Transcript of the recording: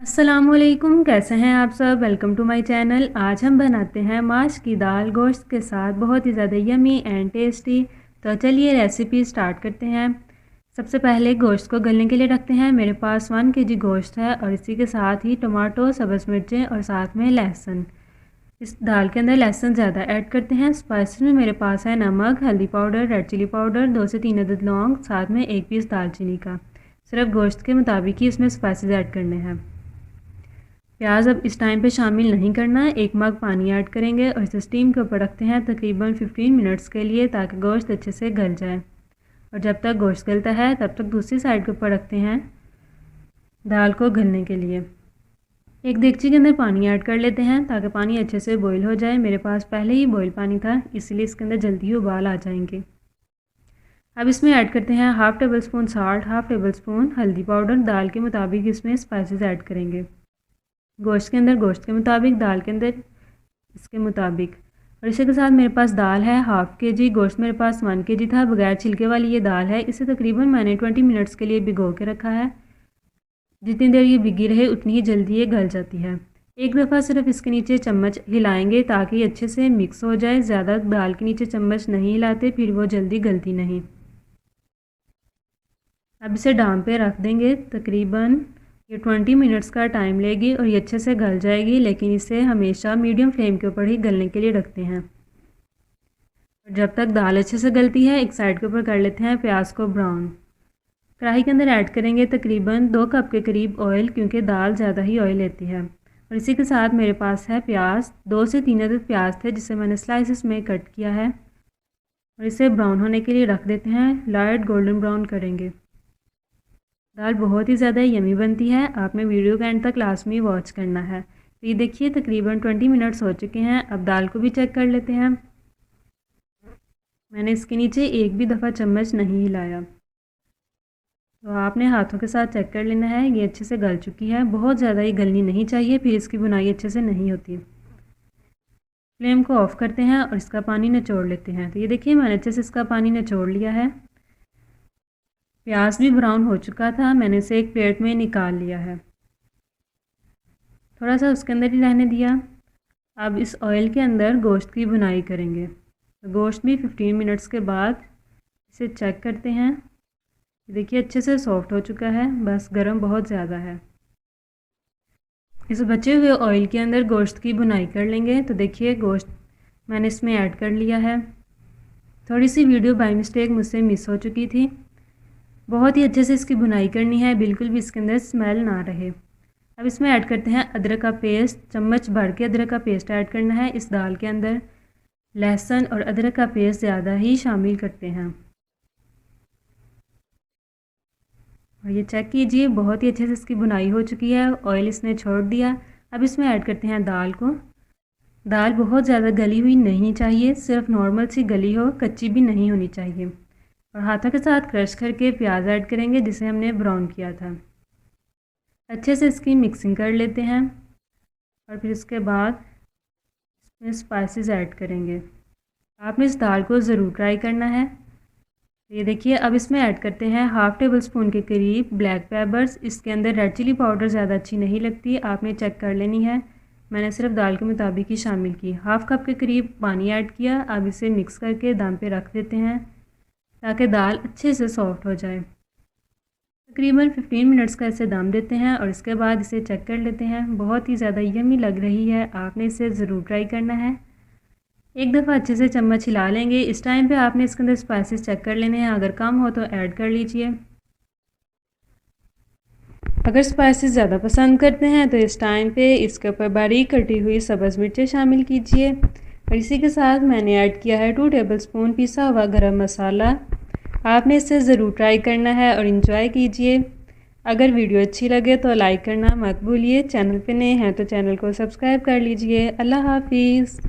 अस्सलामुअलैकुम, कैसे हैं आप सब। Welcome to my channel. आज हम बनाते हैं माश की दाल गोश्त के साथ, बहुत ही ज़्यादा यमी एंड टेस्टी। तो चलिए रेसिपी स्टार्ट करते हैं। सबसे पहले गोश्त को गलने के लिए रखते हैं। मेरे पास 1 kg गोश्त है और इसी के साथ ही टमाटो, सब्ज़ मिर्चें और साथ में लहसुन। इस दाल के अंदर लहसुन ज़्यादा ऐड करते हैं। स्पाइसेस में मेरे पास है नमक, हल्दी पाउडर, रेड चिली पाउडर, 2 से 3 अदद लौंग, साथ में 1 पीस दालचीनी का। सिर्फ गोश्त के मुताबिक ही इसमें स्पाइसेस ऐड करने हैं। प्याज अब इस टाइम पे शामिल नहीं करना है। 1 मग पानी ऐड करेंगे और इसे स्टीम के ऊपर रखते हैं तकरीबन 15 मिनट्स के लिए, ताकि गोश्त अच्छे से गल जाए। और जब तक गोश्त गलता है तब तक दूसरी साइड के ऊपर रखते हैं दाल को गलने के लिए। एक देगची के अंदर पानी ऐड कर लेते हैं ताकि पानी अच्छे से बॉईल हो जाए। मेरे पास पहले ही बॉईल पानी था, इसलिए इसके अंदर जल्दी ही उबाल आ जाएंगे। अब इसमें ऐड करते हैं 1/2 table spoon salt, 1/2 table spoon हल्दी पाउडर। दाल के मुताबिक इसमें स्पाइसेस ऐड करेंगे। गोश्त के अंदर गोश्त के मुताबिक, दाल के अंदर इसके मुताबिक। और इसी के साथ मेरे पास दाल है 1/2 kg। गोश्त मेरे पास 1 kg था। बगैर छिलके वाली ये दाल है। इसे तकरीबन मैंने 20 मिनट्स के लिए भिगो के रखा है। जितनी देर ये भिगी रहे उतनी ही जल्दी ये गल जाती है। एक दफ़ा सिर्फ इसके नीचे चम्मच हिलाएंगे ताकि ये अच्छे से मिक्स हो जाए। ज़्यादा दाल के नीचे चम्मच नहीं हिलाते, फिर वो जल्दी गलती नहीं। अब इसे डाम पे रख देंगे। तकरीबन ये 20 मिनट्स का टाइम लेगी और ये अच्छे से गल जाएगी, लेकिन इसे हमेशा मीडियम फ्लेम के ऊपर ही गलने के लिए रखते हैं। और जब तक दाल अच्छे से गलती है, एक साइड के ऊपर कर लेते हैं प्याज को ब्राउन। कढ़ाई के अंदर ऐड करेंगे तकरीबन 2 कप के करीब ऑयल, क्योंकि दाल ज़्यादा ही ऑयल लेती है। और इसी के साथ मेरे पास है प्याज, 2 से 3 अदद प्याज थे जिसे मैंने स्लाइसिस में कट किया है। और इसे ब्राउन होने के लिए रख देते हैं। लाइट गोल्डन ब्राउन करेंगे। दाल बहुत ही ज़्यादा यमी बनती है। आपने वीडियो का एंड तक लाजमी वॉच करना है। तो ये देखिए तकरीबन 20 मिनट्स हो चुके हैं। अब दाल को भी चेक कर लेते हैं। मैंने इसके नीचे एक भी दफ़ा चम्मच नहीं हिलाया। तो आपने हाथों के साथ चेक कर लेना है। ये अच्छे से गल चुकी है। बहुत ज़्यादा ये गलनी नहीं चाहिए, फिर इसकी बुनाई अच्छे से नहीं होती। फ्लेम को ऑफ़ करते हैं और इसका पानी निचोड़ लेते हैं। तो ये देखिए मैंने अच्छे से इसका पानी निचोड़ लिया है। प्याज भी ब्राउन हो चुका था। मैंने इसे एक प्लेट में निकाल लिया है। थोड़ा सा उसके अंदर ही रहने दिया। अब इस ऑयल के अंदर गोश्त की बुनाई करेंगे। तो गोश्त भी 15 मिनट्स के बाद इसे चेक करते हैं। देखिए अच्छे से सॉफ्ट हो चुका है, बस गर्म बहुत ज़्यादा है। इस बचे हुए ऑयल के अंदर गोश्त की बुनाई कर लेंगे। तो देखिए गोश्त मैंने इसमें ऐड कर लिया है। थोड़ी सी वीडियो बाय मिस्टेक मुझसे मिस हो चुकी थी। बहुत ही अच्छे से इसकी बुनाई करनी है, बिल्कुल भी इसके अंदर स्मेल ना रहे। अब इसमें ऐड करते हैं अदरक का पेस्ट। चम्मच भर के अदरक का पेस्ट ऐड करना है इस दाल के अंदर। लहसुन और अदरक का पेस्ट ज़्यादा ही शामिल करते हैं। और ये चेक कीजिए बहुत ही अच्छे से इसकी बुनाई हो चुकी है। ऑयल इसने छोड़ दिया। अब इसमें ऐड करते हैं दाल को। दाल बहुत ज़्यादा गली हुई नहीं चाहिए, सिर्फ नॉर्मल सी गली हो, कच्ची भी नहीं होनी चाहिए। और हाथों के साथ क्रश करके प्याज ऐड करेंगे जिसे हमने ब्राउन किया था। अच्छे से इसकी मिक्सिंग कर लेते हैं और फिर इसके बाद इसमें स्पाइसेस ऐड करेंगे। आपने इस दाल को ज़रूर ट्राई करना है। ये देखिए अब इसमें ऐड करते हैं 1/2 टेबल स्पून के करीब ब्लैक पेपर्स। इसके अंदर रेड चिली पाउडर ज़्यादा अच्छी नहीं लगती, आपने चेक कर लेनी है। मैंने सिर्फ दाल के मुताबिक ही शामिल की। 1/2 कप के करीब पानी ऐड किया। अब इसे मिक्स करके दम पे रख देते हैं ताकि दाल अच्छे से सॉफ्ट हो जाए। तकरीबन 15 मिनट्स का इसे दम देते हैं और इसके बाद इसे चेक कर लेते हैं। बहुत ही ज़्यादा यम्मी लग रही है, आपने इसे ज़रूर ट्राई करना है। एक दफ़ा अच्छे से चम्मच हिला लेंगे। इस टाइम पे आपने इसके अंदर स्पाइसेस चेक कर लेने हैं, अगर कम हो तो ऐड कर लीजिए। अगर स्पाइसेस ज़्यादा पसंद करते हैं तो इस टाइम पे इसके ऊपर बारीक कटी हुई सब्ज़ मिर्चें शामिल कीजिए। और इसी के साथ मैंने ऐड किया है 2 टेबल स्पून पिसा हुआ गरम मसाला। आपने इसे ज़रूर ट्राई करना है और इन्जॉय कीजिए। अगर वीडियो अच्छी लगे तो लाइक करना मत भूलिए। चैनल पे नए हैं तो चैनल को सब्सक्राइब कर लीजिए। अल्लाह हाफिज़।